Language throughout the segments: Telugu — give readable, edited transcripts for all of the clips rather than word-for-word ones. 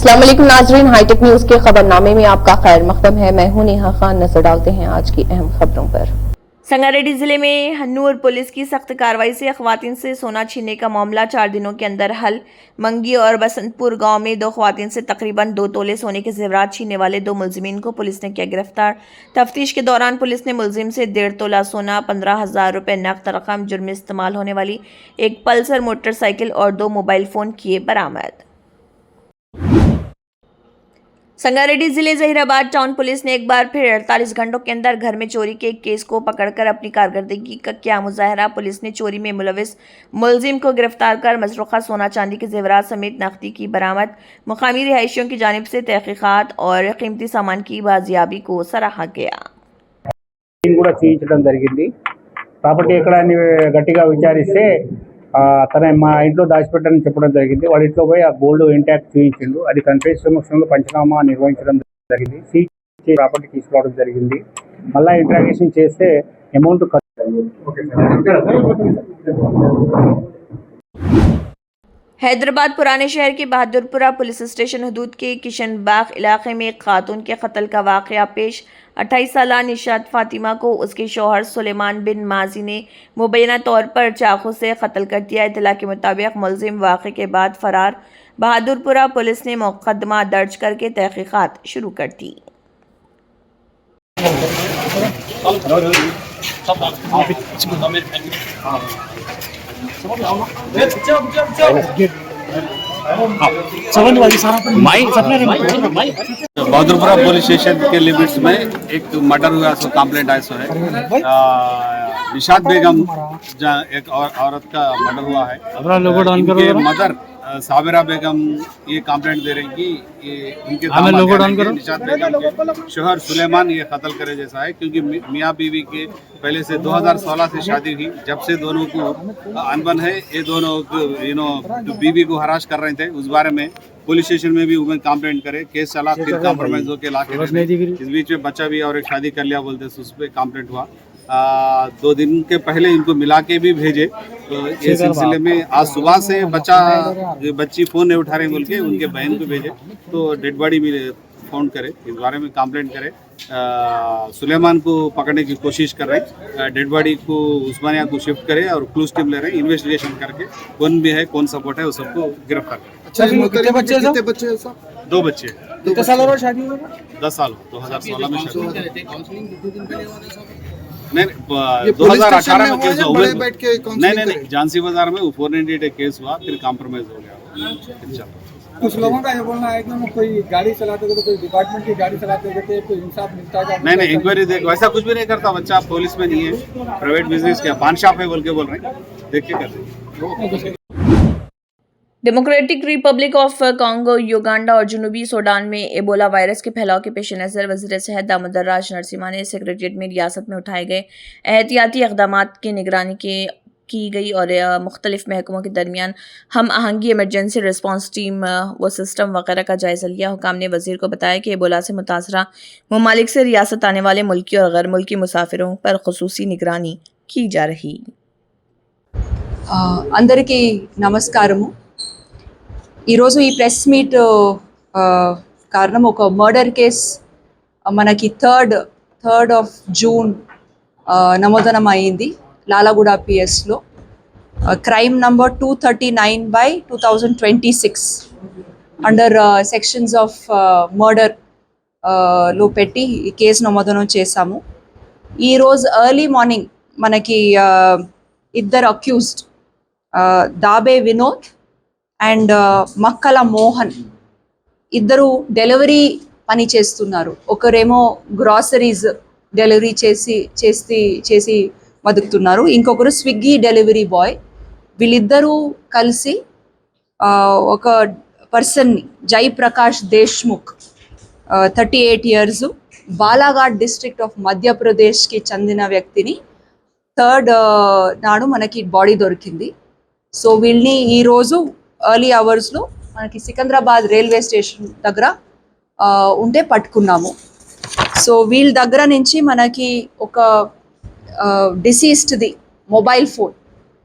अस्सलाम वालेकुम नाजरीन, हाईटेक न्यूज के खबरनामे में आपका खैर मकदम है। मैं हूं नेहा खान। नजर डालते हैं आज की अहम खबरों पर। संगारेड्डी जिले में हन्नूर पुलिस की सख्त कार्रवाई से खवातीन से सोना छीनने का मामला 4 दिनों के अंदर हल। मंगी और बसंतपुर गांव में 2 खवातीन से तकरीबन 2 तोले सोने के जेवरात छीनने वाले 2 मुलजिमीन को पुलिस ने किया गिरफ्तार। तफ्तीश के दौरान पुलिस ने मुलजिम से 1.5 तोला सोना, 15,000 रुपए नकद रकम, जुर्म में इस्तेमाल होने वाली एक पल्सर मोटरसाइकिल और 2 मोबाइल फोन किए बरामद। संगारेड्डी जिले जहीराबाद टाउन पुलिस ने एक बार फिर 48 घंटों के अंदर घर में चोरी के एक केस को पकड़कर अपनी कारकर्दगी का किया मुजाहरा। पुलिस ने चोरी में मुलविस मुलजिम को गिरफ्तार कर मसरूखा सोना चांदी के जेवरात समेत नकदी की बरामद। मुकामी रिहायशियों की जानिब से तहकीकात और कीमती सामान की बाजियाबी को सराहा गया। ప్రాపర్టీ ఎక్కడ అని గట్టిగా విచారిస్తే తన మా ఇంట్లో దాచిపెట్టని చెప్పడం జరిగింది. వాడి ఇంట్లో పోయి ఆ గోల్డ్ ఇంటాక్ట్ చూపించిండు. అది కన్ఫరెన్స్ సమక్షంలో పంచనామా నిర్వహించడం జరిగింది. సీజ్ ప్రాపర్టీ తీసుకోవడం జరిగింది. మళ్ళీ ఇంట్రాగేషన్ చేస్తే అమౌంట్ हैदराबाद पुराने शहर के बहादुरपुरा पुलिस स्टेशन हदूद के किशन बाग इलाके में एक खातून के कत्ल का वाकया पेश। 28 साल निशात फातिमा को उसके शौहर सुलेमान बिन माजी ने मुबैना तौर पर चाकू से कत्ल कर दिया। इत्तला के मुताबिक मुलजिम वाक़े के बाद फरार। बहादुरपुरा पुलिस ने मुकदमा दर्ज करके तहकीकात शुरू कर दी। बहादुरपुरा पुलिस स्टेशन के लिमिट्स में एक मर्डर हुआ, सो कंप्लेंट आया सो है। निशात बेगम एक औरत का मर्डर हुआ है। इनके मदर साबिरा बेगम ये कंप्लेंट दे रही कि ये उनके निशात बेगम के शोहर सुलेमान ये कत्ल करे जैसा है, क्योंकि मियाँ बीवी के पहले से 2016 से शादी हुई। जब से दोनों को अनबन है, ये दोनों बीवी को हरास कर रहे थे। उस बारे में पुलिस स्टेशन में भी वुमेन कंप्लेंट करे, केस चला, फिर कॉम्प्रोमाइज होकर ला के इस बीच में बच्चा भी और एक शादी कर लिया बोलते, उस पर कंप्लेंट हुआ। 2 दिन के पहले इनको मिला के भी भेजे। तो ये सिलसिले में आज सुबह से बच्ची फ़ोन नहीं उठा रहे बोल के उनके बहन को भेजे, तो डेड बॉडी भी फ़ोन करे, इस बारे में कंप्लेंट करे। सुलेमान को पकड़ने की कोशिश कर रहे हैं। डेड बॉडी को उस्मानिया को शिफ्ट करे और क्लूज टीम ले रहे हैं। इन्वेस्टिगेशन करके कौन भी है, कौन सपोर्ट है, उस सबको गिरफ्तार करें। अच्छा, कितने बच्चे सब? 2 बच्चे। कितने साल हो शादी हुई? 10 साल 2016 में शादी। नहीं, 2018 में केस हुआ। नहीं, झांसी बाजार में 498 केस हुआ, फिर कॉम्प्रोमाइज हो गया। कुछ लोगों का ये बोलना है कि कोई गाड़ी चलाते थे, कोई डिपार्टमेंट की गाड़ी चलाते थे, कोई इंसाफ मिलता है? नहीं, इंक्वायरी देख, वैसा कुछ भी नहीं करता बच्चा। पुलिस में नहीं है, प्राइवेट बिजनेस क्या पान शॉप है बोल के बोल रहे हैं, देख के कर देंगे। Democratic Republic of Congo, Uganda और जनूबी सूडान में एबोला वायरस के फैलाव के पेश नज़र वज़ीर सेहत दामोदर राज नरसिम्हा ने सेक्रेटरीट में रियासत में उठाए गए एहतियाती इक़दामात की निगरानी की गई और मुख्तलिफ महकमों के दरमियान हम आहंगी, इमरजेंसी रिस्पांस टीम व सिस्टम वगैरह का जायज़ा लिया। हुकाम ने वज़ीर को बताया कि एबोला से मुतासरा ममालिक से रियासत आने वाले मुल्की और गैर मुल्की मुसाफिरों पर खुसूसी निगरानी की जा रही। अंदरिकी नमस्कारमु। ఈరోజు ఈ ప్రెస్ మీట్ కారణం ఒక మర్డర్ కేస్ మనకి 3rd of June నమోదనం అయింది లాలాగూడ పిఎస్లో. Crime number 239/2026 under sections of murder లో పెట్టి ఈ కేసు నమోదనం చేశాము. ఈరోజు ఎర్లీ మార్నింగ్ మనకి 2 అక్యూజ్డ్ దాబే వినోద్ అండ్ మక్కల మోహన్ ఇద్దరు డెలివరీ పని చేస్తున్నారు. ఒకరేమో గ్రాసరీస్ డెలివరీ చేసి బతుకుతున్నారు, ఇంకొకరు స్విగ్గీ డెలివరీ బాయ్. వీళ్ళిద్దరూ కలిసి ఒక పర్సన్ని Jayaprakash Deshmukh 38 years Balaghat district of మధ్యప్రదేశ్కి చెందిన వ్యక్తిని 3rd నాడు మనకి బాడీ దొరికింది. సో వీళ్ళని ఈరోజు ఎర్లీ అవర్స్లో మనకి సికింద్రాబాద్ రైల్వే స్టేషన్ దగ్గర ఉంటే పట్టుకున్నాము. సో వీళ్ళ దగ్గర నుంచి మనకి ఒక డిసీస్డ్ది మొబైల్ ఫోన్,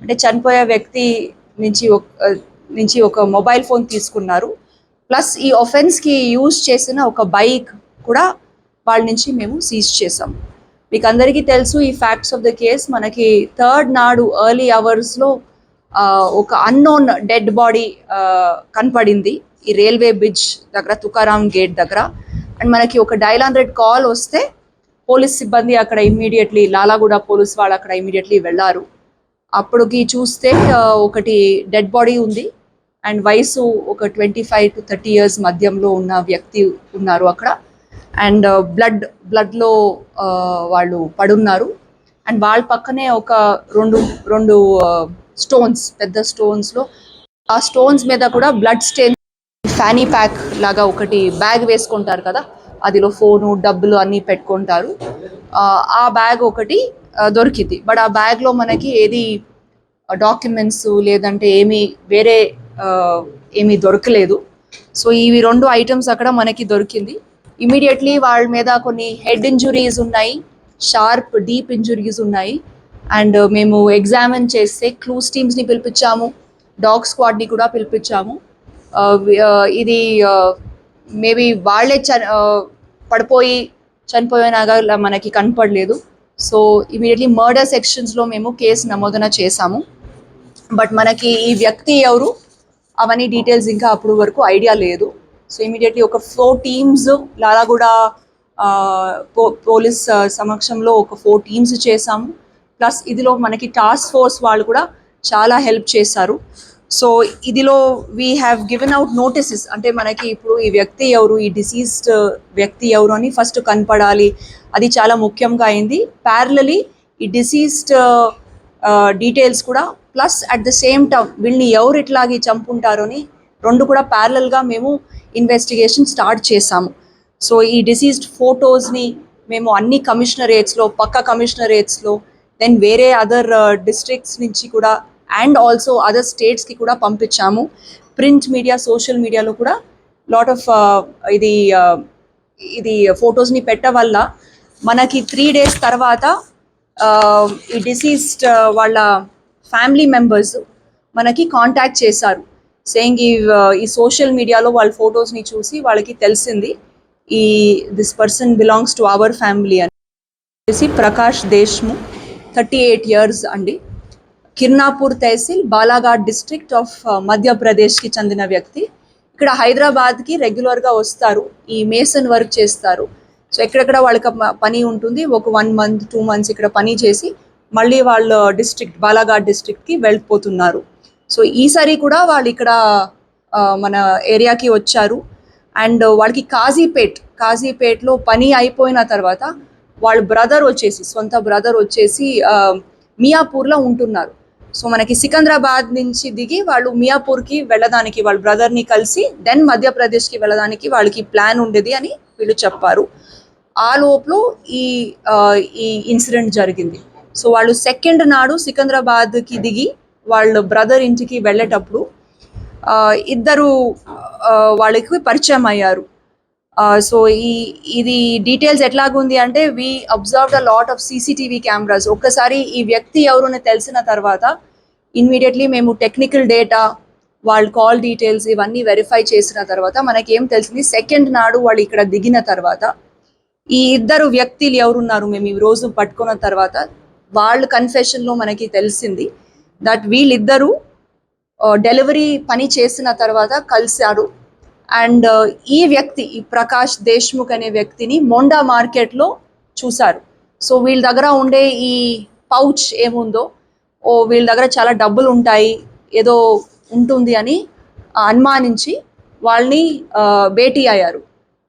అంటే చనిపోయే వ్యక్తి నుంచి ఒక మొబైల్ ఫోన్ తీసుకున్నారు. ప్లస్ ఈ ఒఫెన్స్కి యూజ్ చేసిన ఒక బైక్ కూడా వాళ్ళ నుంచి మేము సీజ్ చేసాం. మీకు అందరికీ తెలుసు ఈ ఫ్యాక్ట్స్ ఆఫ్ ద కేస్. మనకి 3rd నాడు ఎర్లీ అవర్స్లో ఒక అన్నోన్ డెడ్ బాడీ కనపడింది ఈ రైల్వే బ్రిడ్జ్ దగ్గర, తుకారాం గేట్ దగ్గర. అండ్ మనకి ఒక డయల్ 100 కాల్ వస్తే పోలీస్ సిబ్బంది అక్కడ ఇమ్మీడియట్లీ, లాలాగూడ పోలీస్ వాళ్ళు అక్కడ ఇమ్మీడియట్లీ వెళ్ళారు. అప్పటికి చూస్తే ఒకటి డెడ్ బాడీ ఉంది అండ్ వయసు ఒక 25 to 30 years మధ్యంలో ఉన్న వ్యక్తి ఉన్నారు అక్కడ. అండ్ బ్లడ్లో వాళ్ళు పడున్నారు. అండ్ వాళ్ళ పక్కనే ఒక రెండు స్టోన్స్, పెద్ద స్టోన్స్లో ఆ స్టోన్స్ మీద కూడా బ్లడ్ స్టెయిన్. ఫ్యానీ ప్యాక్ లాగా ఒకటి బ్యాగ్ వేసుకుంటారు కదా, అదిలో ఫోను, డబ్బులు అన్నీ పెట్టుకుంటారు. ఆ బ్యాగ్ ఒకటి దొరికింది. బట్ ఆ బ్యాగ్లో మనకి ఏది డాక్యుమెంట్స్ లేదంటే ఏమీ దొరకలేదు. సో ఇవి 2 ఐటమ్స్ అక్కడ మనకి దొరికింది. ఇమీడియట్లీ వాళ్ళ మీద కొన్ని హెడ్ ఇంజురీస్ ఉన్నాయి, షార్ప్ డీప్ ఇంజురీస్ ఉన్నాయి. అండ్ మేము ఎగ్జామిన్ చేస్తే క్లూస్ టీమ్స్ని పిలిపించాము, డాగ్ స్క్వాడ్ని కూడా పిలిపించాము. ఇది మేబీ వాళ్ళే పడిపోయి చనిపోయినాగా మనకి కనపడలేదు. సో ఇమీడియట్లీ మర్డర్ సెక్షన్స్లో మేము కేసు నమోదన చేశాము. బట్ మనకి ఈ వ్యక్తి ఎవరు అవన్నీ డీటెయిల్స్ ఇంకా అప్పుడు వరకు ఐడియా లేదు. సో ఇమీడియట్లీ ఒక 4 టీమ్స్ లాలాగూడ పోలీస్ సమక్షంలో ఒక 4 టీమ్స్ చేశాము. ప్లస్ ఇదిలో మనకి టాస్క్ ఫోర్స్ వాళ్ళు కూడా చాలా హెల్ప్ చేశారు. సో ఇదిలో we have given out notices. అంటే మనకి ఇప్పుడు ఈ వ్యక్తి ఎవరు, ఈ డిసీజ్డ్ వ్యక్తి ఎవరు అని ఫస్ట్ కనపడాలి, అది చాలా ముఖ్యంగా అయింది. ప్యారలీ ఈ డిసీజ్డ్ డీటెయిల్స్ కూడా, plus at the same time వీళ్ళని ఎవరు ఇట్లాగే చంపుంటారో అని 2 కూడా ప్యారలల్గా మేము ఇన్వెస్టిగేషన్ స్టార్ట్ చేశాము. సో ఈ డిసీజ్డ్ ఫొటోస్ని మేము అన్ని కమిషనరేట్స్లో, పక్క కమిషనరేట్స్లో, దెన్ వేరే అదర్ డిస్ట్రిక్ట్స్ నుంచి కూడా అండ్ ఆల్సో అదర్ స్టేట్స్కి కూడా పంపించాము. ప్రింట్ మీడియా, సోషల్ మీడియాలో కూడా లాట్ ఆఫ్ ఇది ఫొటోస్ని పెట్ట వల్ల మనకి 3 days తర్వాత ఈ డిసీజ్డ్ వాళ్ళ ఫ్యామిలీ మెంబర్స్ మనకి కాంటాక్ట్ చేశారు. సేయింగ్ ఈ సోషల్ మీడియాలో వాళ్ళ ఫొటోస్ని చూసి వాళ్ళకి తెలిసింది this person belongs to our family అని. ప్రకాష్ దేశ్ముఖ్, 38 years అండి, కిర్నాపూర్ తహసీల్, బాలాఘాట్ డిస్ట్రిక్ట్ ఆఫ్ మధ్యప్రదేశ్కి చెందిన వ్యక్తి. ఇక్కడ హైదరాబాద్కి రెగ్యులర్గా వస్తారు, ఈ మేసన్ వర్క్ చేస్తారు. సో ఎక్కడెక్కడ వాళ్ళకి పని ఉంటుంది, ఒక 1 month 2 months ఇక్కడ పని చేసి మళ్ళీ వాళ్ళ డిస్ట్రిక్ట్ బాలాఘాట్ డిస్ట్రిక్ట్కి వెళ్ళిపోతున్నారు. సో ఈసారి కూడా వాళ్ళు ఇక్కడ మన ఏరియాకి వచ్చారు. అండ్ వాళ్ళకి కాజీపేట్లో పని అయిపోయిన తర్వాత వాళ్ళ సొంత బ్రదర్ వచ్చేసి మియాపూర్లో ఉంటున్నారు. సో మనకి సికింద్రాబాద్ నుంచి దిగి వాళ్ళు మియాపూర్కి వెళ్ళడానికి వాళ్ళ బ్రదర్ని కలిసి దెన్ మధ్యప్రదేశ్కి వెళ్ళడానికి వాళ్ళకి ప్లాన్ ఉండేది అని వీళ్ళు చెప్పారు. ఆ లోపల ఈ ఇన్సిడెంట్ జరిగింది. సో వాళ్ళు 2nd నాడు సికింద్రాబాద్కి దిగి వాళ్ళ బ్రదర్ ఇంటికి వెళ్ళేటప్పుడు ఇద్దరు వాళ్ళకి పరిచయం అయ్యారు. సో ఇది డీటెయిల్స్ ఎట్లాగుంది అంటే we observed a lot of CCTV cameras. ఒక్కసారి ఈ వ్యక్తి ఎవరు తెలిసిన తర్వాత ఇమ్మీడియట్లీ మేము టెక్నికల్ డేటా, వాళ్ళ కాల్ డీటెయిల్స్ ఇవన్నీ వెరిఫై చేసిన తర్వాత మనకేం తెలిసింది, 2nd నాడు వాళ్ళు ఇక్కడ దిగిన తర్వాత ఈ ఇద్దరు వ్యక్తులు ఎవరున్నారు మేము ఈ రోజు పట్టుకున్న తర్వాత వాళ్ళ కన్ఫెషన్లో మనకి తెలిసింది దట్ వీళ్ళిద్దరూ డెలివరీ పని చేసిన తర్వాత కలిశారు. అండ్ ఈ ప్రకాష్ దేశ్ముఖ్ అనే వ్యక్తిని మొండా మార్కెట్లో చూశారు. సో వీళ్ళ దగ్గర ఉండే ఈ పౌచ్ ఏముందో, వీళ్ళ దగ్గర చాలా డబ్బులు ఉంటాయి, ఏదో ఉంటుంది అని అనుమానించి వాళ్ళని భేటీ అయ్యారు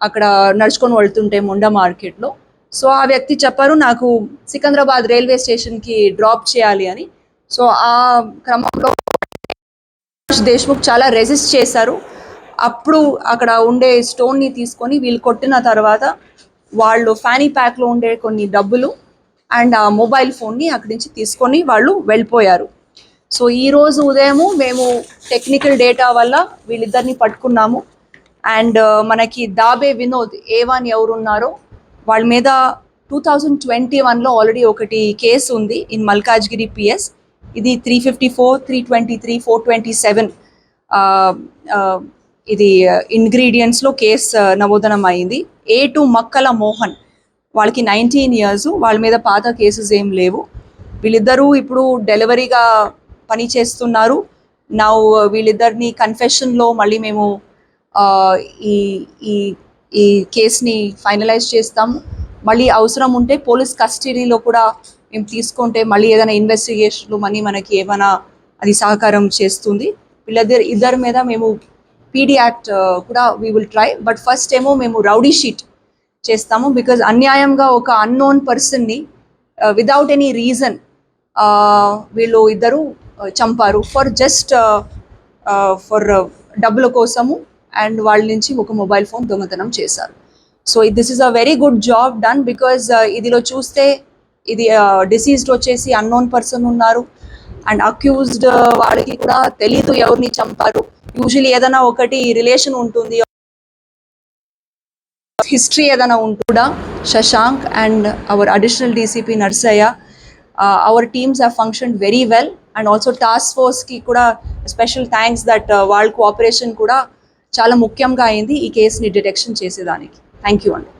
అక్కడ నడుచుకొని వెళ్తుంటే మొండా మార్కెట్లో. సో ఆ వ్యక్తి చెప్పారు నాకు సికింద్రాబాద్ రైల్వే స్టేషన్కి డ్రాప్ చేయాలి అని. సో ఆ క్రమంలో దేశ్ముఖ్ చాలా రెసిస్ట్ చేశారు. అప్పుడు అక్కడ ఉండే స్టోన్ని తీసుకొని వీళ్ళు కొట్టిన తర్వాత వాళ్ళు ఫ్యానీ ప్యాక్లో ఉండే కొన్ని డబ్బులు అండ్ ఆ మొబైల్ ఫోన్ని అక్కడి నుంచి తీసుకొని వాళ్ళు వెళ్ళిపోయారు. సో ఈరోజు ఉదయం మేము టెక్నికల్ డేటా వల్ల వీళ్ళిద్దరిని పట్టుకున్నాము. అండ్ మనకి దాబే వినోద్ A1 ఎవరున్నారో వాళ్ళ మీద 2021లో ఆల్రెడీ ఒకటి కేసు ఉంది ఇన్ మల్కాజ్గిరి PS. ఇది 354, 323, 427 ఇది ఇంగ్రీడియంట్స్లో కేసు నమోదనం అయింది. A2 మక్కల మోహన్, వాళ్ళకి 19 years, వాళ్ళ మీద పాత కేసెస్ ఏం లేవు. వీళ్ళిద్దరూ ఇప్పుడు డెలివరీగా పని చేస్తున్నారు. నా వీళ్ళిద్దరిని కన్ఫెషన్లో మళ్ళీ మేము ఈ ఈ ఈ కేసుని ఫైనలైజ్ చేస్తాము. మళ్ళీ అవసరం ఉంటే పోలీస్ కస్టడీలో కూడా మేము తీసుకుంటే మళ్ళీ ఏదైనా ఇన్వెస్టిగేషన్లు మనకి ఏమైనా అది సహకారం చేస్తుంది. ఇద్దరి మీద మేము పీడీ యాక్ట్ కూడా we will try. But first ఏమో మేము రౌడీ షీట్ చేస్తాము. బికాజ్ అన్యాయంగా ఒక అన్నోన్ పర్సన్ని వితౌట్ ఎనీ రీజన్ వీళ్ళు ఇద్దరు చంపారు ఫర్ డబ్బుల కోసము. అండ్ వాళ్ళ నుంచి ఒక మొబైల్ ఫోన్ దొంగతనం చేశారు. So this is a very good job done. Because ఇదిలో చూస్తే ఇది డిసీజ్డ్ వచ్చేసి అన్నోన్ పర్సన్ ఉన్నారు. అండ్ అక్యూజ్డ్ వాళ్ళకి కూడా తెలీదు ఎవరిని చంపారు. యూజువలీ ఏదైనా ఒకటి రిలేషన్ ఉంటుంది, హిస్టరీ ఏదైనా కూడా. Shashank and our additional DCP Narsaiah, our teams have functioned very well. And also task ఫోర్స్కి కూడా స్పెషల్ థ్యాంక్స్ దట్ వాళ్ళ కోఆపరేషన్ కూడా చాలా ముఖ్యంగా అయింది ఈ కేసుని డిటెక్షన్ చేసేదానికి. థ్యాంక్ యూ అండి.